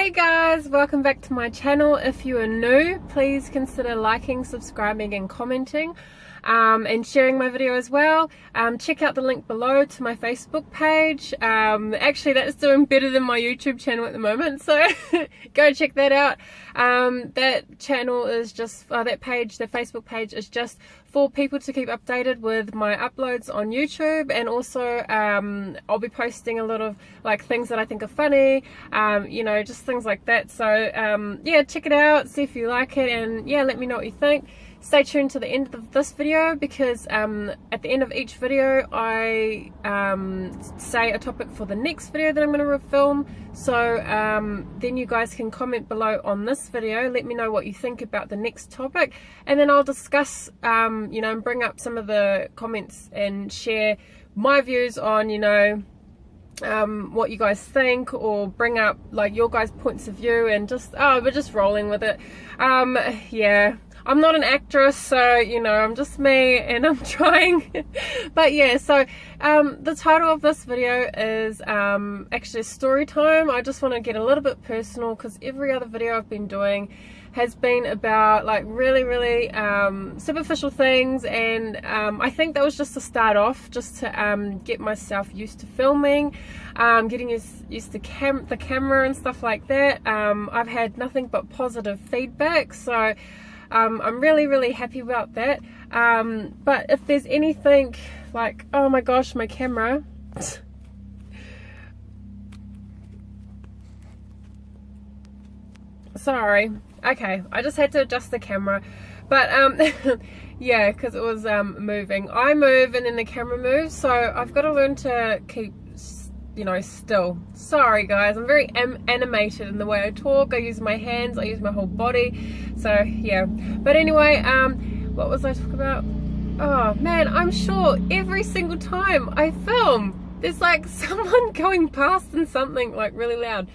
Hey guys, welcome back to my channel. If you are new, please consider liking, subscribing and commenting, and sharing my video as well. Check out the link below to my Facebook page. Actually that's doing better than my YouTube channel at the moment, so go check that out. That channel is just, that page, the Facebook page is just for people to keep updated with my uploads on YouTube, and also I'll be posting a lot of like things that I think are funny, you know, just things like that. So yeah, check it out, see if you like it, and yeah, let me know what you think. Stay tuned to the end of this video, because at the end of each video I say a topic for the next video that I'm going to film. So then you guys can comment below on this video, let me know what you think about the next topic, and then I'll discuss, you know, and bring up some of the comments and share my views on, you know, what you guys think, or bring up like your guys' points of view, and just we're just rolling with it. Yeah, I'm not an actress, so you know, I'm just me and I'm trying. But yeah, so the title of this video is actually a story time. I just want to get a little bit personal, because every other video I've been doing has been about like really superficial things, and I think that was just to start off, just to get myself used to filming, getting used to the camera and stuff like that. I've had nothing but positive feedback, so I'm really happy about that. But if there's anything like, oh my gosh, my camera, sorry, okay, I just had to adjust the camera. But yeah, because it was moving. I move and then the camera moves, so I've got to learn to keep, you know, still. Sorry guys, I'm very animated in the way I talk. I use my hands, I use my whole body, so yeah. But anyway, what was I talking about? Oh man, I'm sure every single time I film there's like someone going past and something like really loud.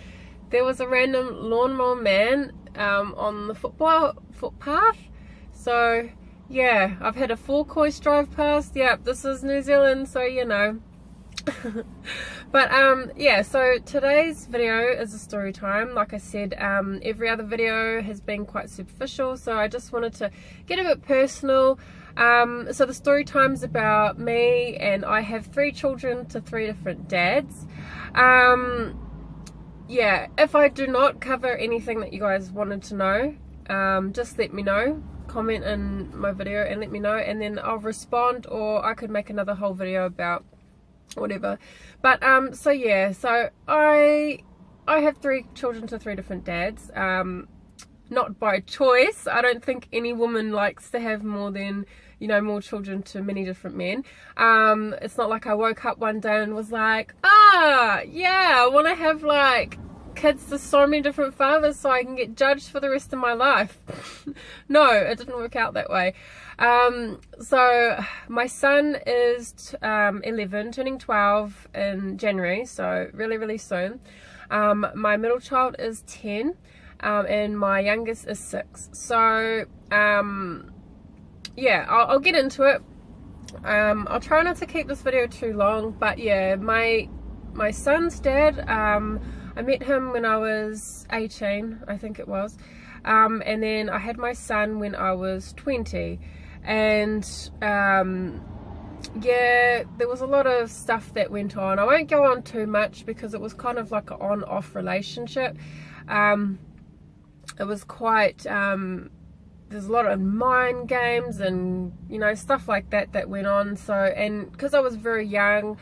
There was a random lawnmower man on the footpath. So yeah, I've had a 4-course drive past. Yeah, this is New Zealand, so you know. But yeah, so today's video is a story time. Like I said, every other video has been quite superficial, so I just wanted to get a bit personal. So the story time is about me, and I have 3 children to 3 different dads. Yeah, if I do not cover anything that you guys wanted to know, just let me know. Comment in my video and let me know, and then I'll respond, or I could make another whole video about whatever. But so yeah, so I have 3 children to 3 different dads, not by choice. I don't think any woman likes to have more than, you know, more children to many different men. It's not like I woke up one day and was like, yeah, I want to have like kids to so many different fathers so I can get judged for the rest of my life. No, it didn't work out that way. So my son is 11, turning 12 in January, so really soon. My middle child is 10, and my youngest is 6. So yeah, I'll get into it. I'll try not to keep this video too long, but yeah, my son's dad, I met him when I was 18, I think it was, and then I had my son when I was 20, and yeah, there was a lot of stuff that went on. I won't go on too much, because it was kind of like an on-off relationship. It was quite, there's a lot of mind games and, you know, stuff like that went on. So, and because I was very young,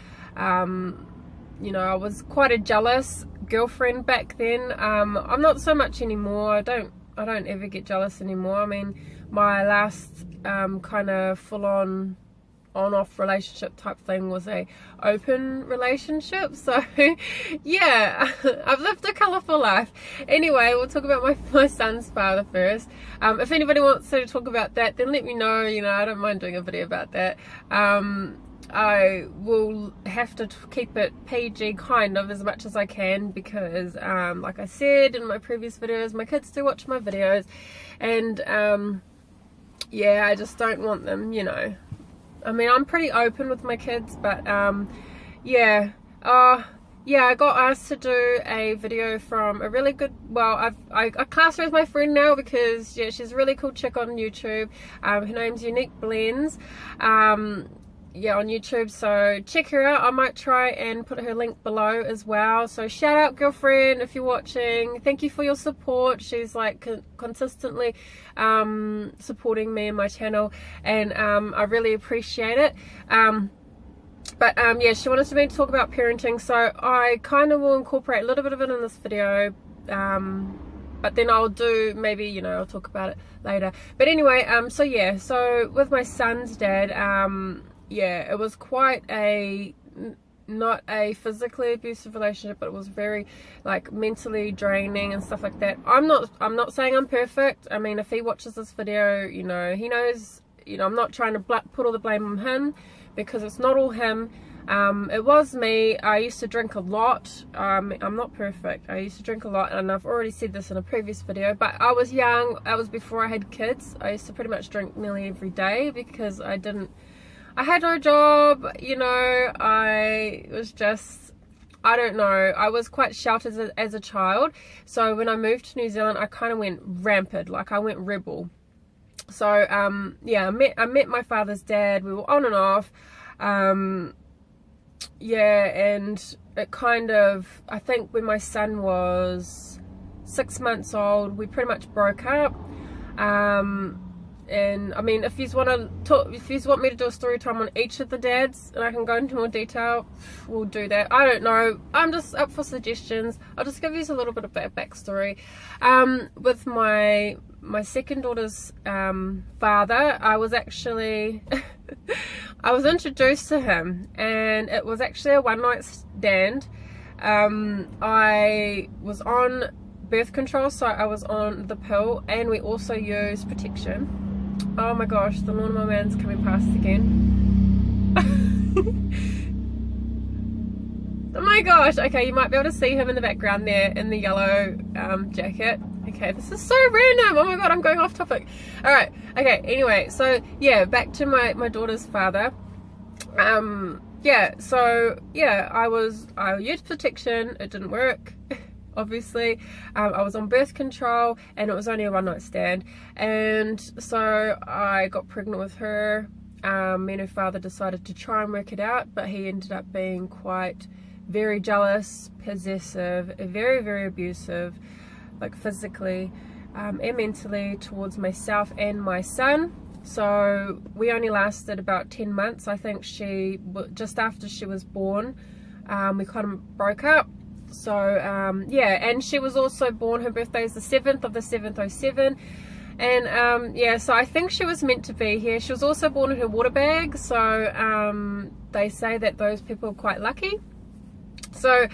you know, I was quite a jealous girlfriend back then. I'm not so much anymore. I don't ever get jealous anymore. I mean, my last kind of full-on on-off relationship type thing was a open relationship, so yeah, I've lived a colourful life. Anyway, we'll talk about my son's father first. If anybody wants to talk about that, then let me know. You know, I don't mind doing a video about that. I will have to keep it PG kind of as much as I can, because like I said in my previous videos, my kids do watch my videos, and yeah, I just don't want them, you know, I mean, I'm pretty open with my kids, but yeah, yeah, I got asked to do a video from a really good, well, I class her as my friend now because, yeah, she's a really cool chick on YouTube. Her name's Unique Blends, yeah, on YouTube, so check her out. I might try and put her link below as well. So shout out, girlfriend, if you're watching. Thank you for your support. She's like consistently supporting me and my channel, and I really appreciate it. But yeah, she wanted me to talk about parenting, so I kind of will incorporate a little bit of it in this video, but then I'll do, maybe, you know, I'll talk about it later. But anyway, so yeah, so with my son's dad, yeah, it was quite a, not a physically abusive relationship, but it was very like mentally draining and stuff like that. I'm not saying I'm perfect. I mean, if he watches this video, you know, he knows, you know, I'm not trying to put all the blame on him, because it's not all him. It was me. I used to drink a lot. I'm not perfect. I used to drink a lot, and I've already said this in a previous video, but I was young. That was before I had kids. I used to pretty much drink nearly every day because I had no job, you know. I was just, I don't know, I was quite sheltered as a child. So when I moved to New Zealand, I kind of went rampant, like I went rebel. So yeah, I met my father's dad. We were on and off, yeah, and it kind of, I think when my son was 6 months old, we pretty much broke up. And I mean, if you want me to do a story time on each of the dads, and I can go into more detail, we'll do that. I don't know, I'm just up for suggestions. I'll just give you a little bit of that backstory. With my second daughter's father, I was actually I was introduced to him, and it was actually a one-night stand. I was on birth control, so I was on the pill, and we also used protection. Oh my gosh, the lawnmower man's coming past again. Oh my gosh. Okay, you might be able to see him in the background there in the yellow jacket. Okay, this is so random. Oh my god, I'm going off topic. Alright, okay, anyway, so yeah, back to my daughter's father. Yeah, so yeah, I used protection. It didn't work. Obviously, I was on birth control, and it was only a one-night stand, and so I got pregnant with her. Me and her father decided to try and work it out, but he ended up being very jealous, possessive, very, very abusive, like physically and mentally, towards myself and my son. So we only lasted about 10 months. I think just after she was born, we kind of broke up. So yeah, and she was also born, her birthday is the 7th of the 7th, 07, and yeah, so I think she was meant to be here. She was also born in her water bag, so they say that those people are quite lucky. So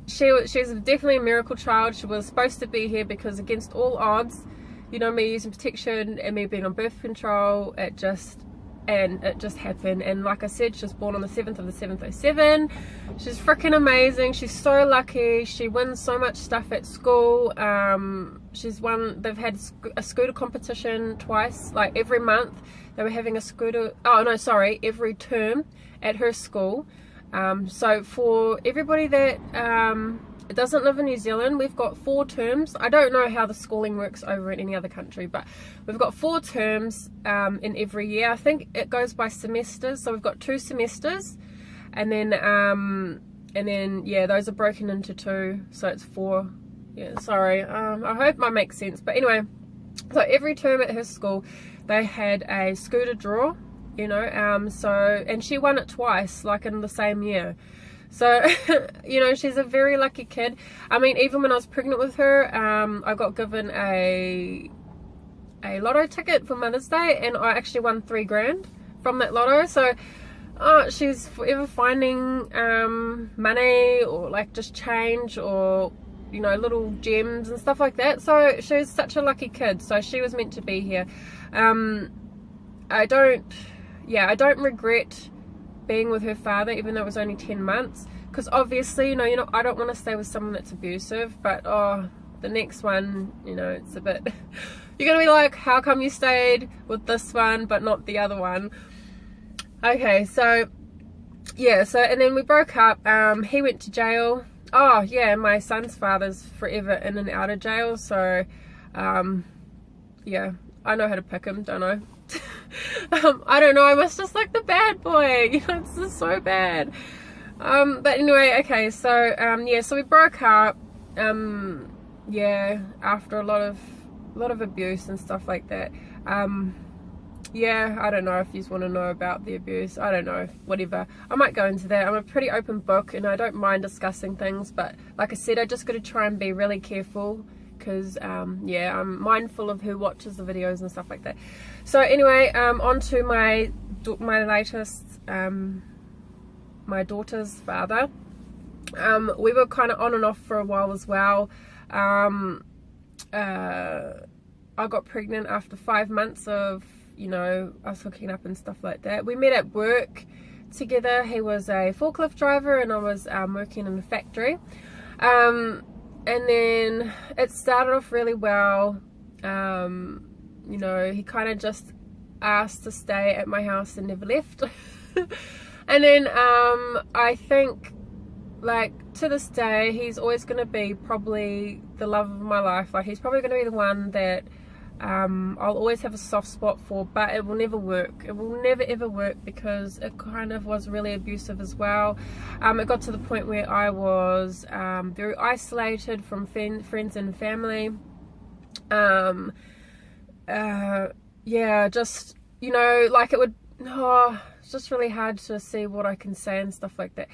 she was definitely a miracle child. She was supposed to be here because against all odds, you know, me using protection and me being on birth control, it just happened. And like I said, she was born on the 7th of the 7th, 07. She's freaking amazing. She's so lucky. She wins so much stuff at school. They've had a scooter competition twice, like every month they were having a scooter, oh no, sorry, every term at her school. So for everybody that doesn't live in New Zealand, we've got 4 terms. I don't know how the schooling works over in any other country, but we've got 4 terms in every year. I think it goes by semesters, so we've got 2 semesters, and then yeah, those are broken into 2, so it's 4. Yeah, sorry, I hope that makes sense. But anyway, so every term at her school they had a scooter draw, you know, so, and she won it twice, like in the same year. So, you know, she's a very lucky kid. I mean, even when I was pregnant with her, I got given a lotto ticket for Mother's Day, and I actually won 3 grand from that lotto. So, she's forever finding money, or like just change, or, you know, little gems and stuff like that. So she's such a lucky kid. So she was meant to be here. I don't regret being with her father, even though it was only 10 months, because obviously, you know, I don't want to stay with someone that's abusive, but the next one, you know, it's a bit you're gonna be like, how come you stayed with this one but not the other one? Okay, so yeah, so, and then we broke up. He went to jail. Oh yeah, my son's father's forever in and out of jail, so yeah, I know how to pick him, don't I? I don't know, I was just like the bad boy, you know, it's just so bad. But anyway, okay, so yeah, so we broke up, yeah, after a lot of abuse and stuff like that. Yeah, I don't know if you want to know about the abuse. I don't know, whatever. I might go into that. I'm a pretty open book and I don't mind discussing things, but like I said, I just got to try and be really careful because, yeah, I'm mindful of who watches the videos and stuff like that. So anyway, on to my latest, my daughter's father. We were kind of on and off for a while as well. I got pregnant after 5 months of, you know, us hooking up and stuff like that. We met at work together. He was a forklift driver and I was working in a factory. And then it started off really well. You know, he kind of just asked to stay at my house and never left. And then I think, like, to this day, he's always going to be probably the love of my life. Like, he's probably going to be the one that I'll always have a soft spot for, but it will never work. It will never ever work because it kind of was really abusive as well. It got to the point where I was very isolated from friends and family. Yeah, just, you know, like it would, it's just really hard to see what I can say and stuff like that.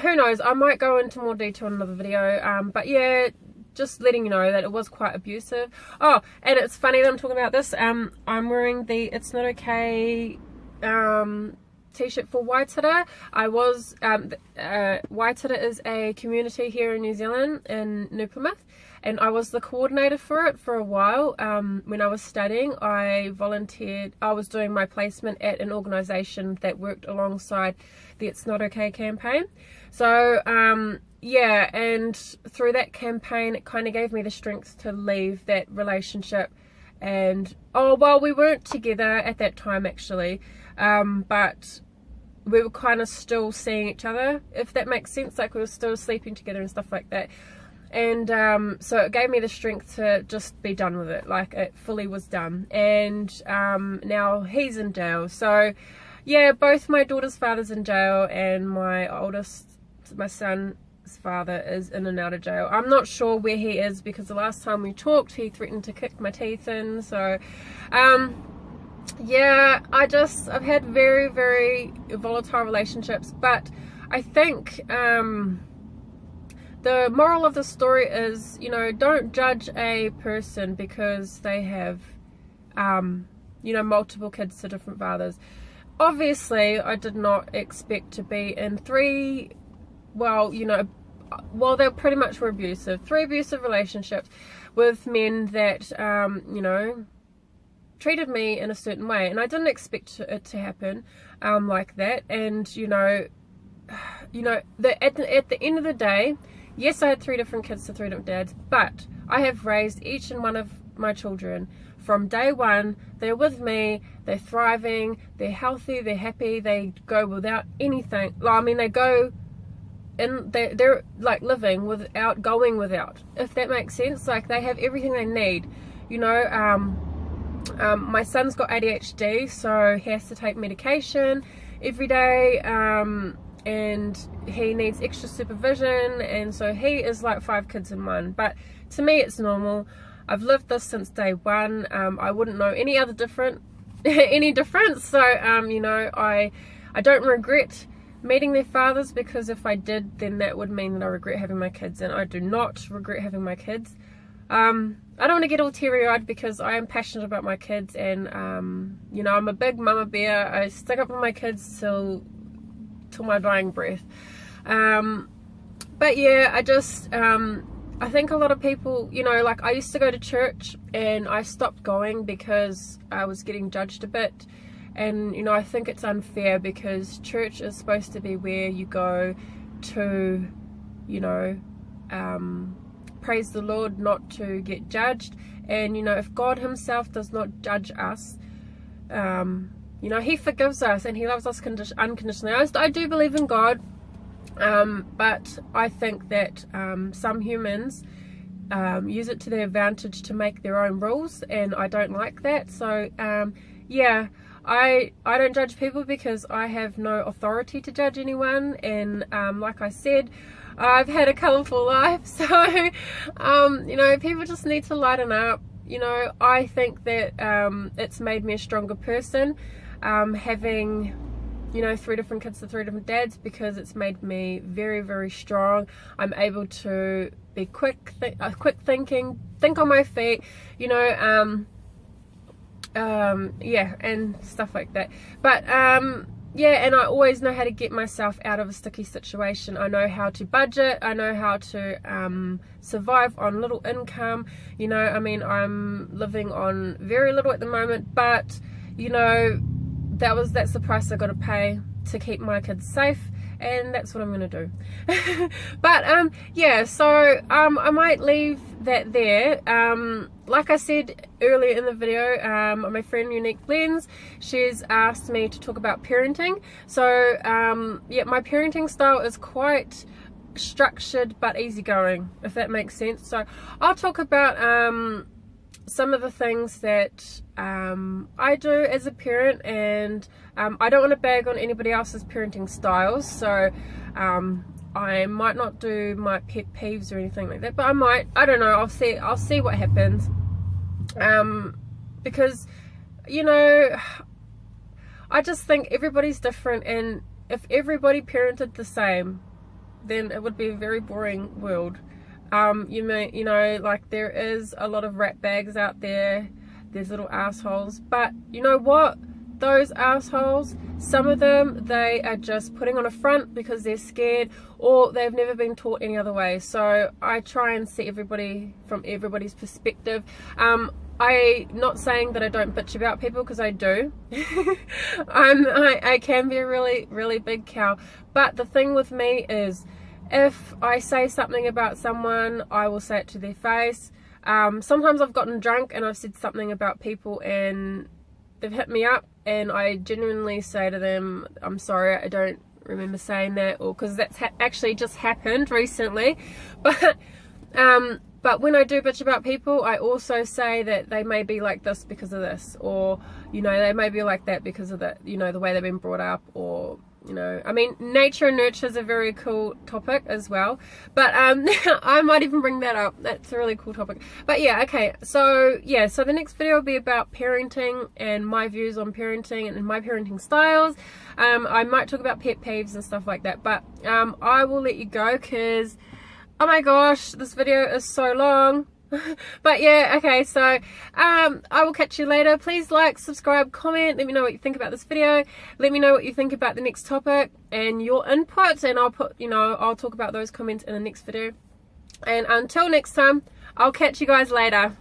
Who knows, I might go into more detail in another video, but yeah, just letting you know that it was quite abusive. Oh, and it's funny that I'm talking about this. I'm wearing the It's Not Okay t-shirt for Waitara. I was, Waitara is a community here in New Zealand, in New Plymouth, and I was the coordinator for it for a while. When I was studying, I volunteered. I was doing my placement at an organisation that worked alongside the It's Not Okay campaign. So, yeah, and through that campaign it kind of gave me the strength to leave that relationship. And oh, well, we weren't together at that time actually, but we were kind of still seeing each other, if that makes sense. Like, we were still sleeping together and stuff like that. And so it gave me the strength to just be done with it. Like, it fully was done. And now he's in jail. So yeah, both my daughter's father's in jail and my oldest, my son's father, is in and out of jail. I'm not sure where he is because the last time we talked he threatened to kick my teeth in. So yeah, I've had very, very volatile relationships, but I think the moral of the story is, you know, don't judge a person because they have you know, multiple kids to different fathers. Obviously I did not expect to be in three, well, you know, well, they pretty much were abusive. 3 abusive relationships with men that, you know, treated me in a certain way. And I didn't expect it to happen like that. And, you know, at the end of the day, yes, I had 3 different kids to 3 different dads, but I have raised each and one of my children from day one. They're with me, they're thriving, they're healthy, they're happy, they go without anything. I mean, they go and they're like living without going without, if that makes sense. Like, they have everything they need, you know. My son's got ADHD, so he has to take medication every day, and he needs extra supervision, and so he is like 5 kids in one. But to me it's normal. I've lived this since day one. I wouldn't know any other any difference. So you know, I don't regret meeting their fathers, because if I did, then that would mean that I regret having my kids, and I do not regret having my kids. I don't want to get all teary-eyed because I am passionate about my kids, and you know, I'm a big mama bear. I stick up for my kids till my dying breath. But yeah, I think a lot of people, you know, like, I used to go to church and I stopped going because I was getting judged a bit. And, you know, I think it's unfair because church is supposed to be where you go to, you know, praise the Lord, not to get judged. And, you know, if God himself does not judge us, you know, he forgives us and he loves us unconditionally. I do believe in God, but I think that some humans use it to their advantage to make their own rules, and I don't like that. So yeah, I don't judge people because I have no authority to judge anyone, and like I said, I've had a colourful life, so you know, people just need to lighten up. You know, I think that it's made me a stronger person, having, you know, 3 different kids to 3 different dads, because it's made me very, very strong. I'm able to be quick thinking, think on my feet, you know, yeah, and stuff like that. But yeah, and I always know how to get myself out of a sticky situation. I know how to budget. I know how to survive on little income. You know, I mean, I'm living on very little at the moment, but you know, that's the price I got to pay to keep my kids safe, and that's what I'm gonna do. But yeah, so I might leave that there. Like I said earlier in the video, my friend Unique Blends, she's asked me to talk about parenting. So yeah, my parenting style is quite structured but easygoing, if that makes sense. So I'll talk about some of the things that I do as a parent, and I don't want to bag on anybody else's parenting styles, so I might not do my pet peeves or anything like that, but I might. I don't know. I'll see what happens. Because, you know, I just think everybody's different, and if everybody parented the same, then it would be a very boring world. You know, like, there is a lot of rat bags out there. There's little assholes, but you know what? Those assholes, some of them, they are just putting on a front because they're scared, or they've never been taught any other way. So I try and see everybody from everybody's perspective. I'm not saying that I don't bitch about people, because I do. I can be a really, really big cow. But the thing with me is, if I say something about someone, I will say it to their face. Sometimes I've gotten drunk and I've said something about people and they've hit me up, and I genuinely say to them, I'm sorry, I don't remember saying that, or because that's actually just happened recently. But when I do bitch about people, I also say that they may be like this because of this, or you know, they may be like that because of the, you know, the way they've been brought up, or you know, I mean, nature and nurture is a very cool topic as well, but I might even bring that up. That's a really cool topic. But yeah, okay, so yeah, so the next video will be about parenting and my views on parenting and my parenting styles. I might talk about pet peeves and stuff like that, but I will let you go, because oh my gosh, this video is so long. But yeah, okay, so I will catch you later. Please like, subscribe, comment, let me know what you think about this video. Let me know what you think about the next topic and your input, and I'll put, you know, I'll talk about those comments in the next video. And until next time, I'll catch you guys later.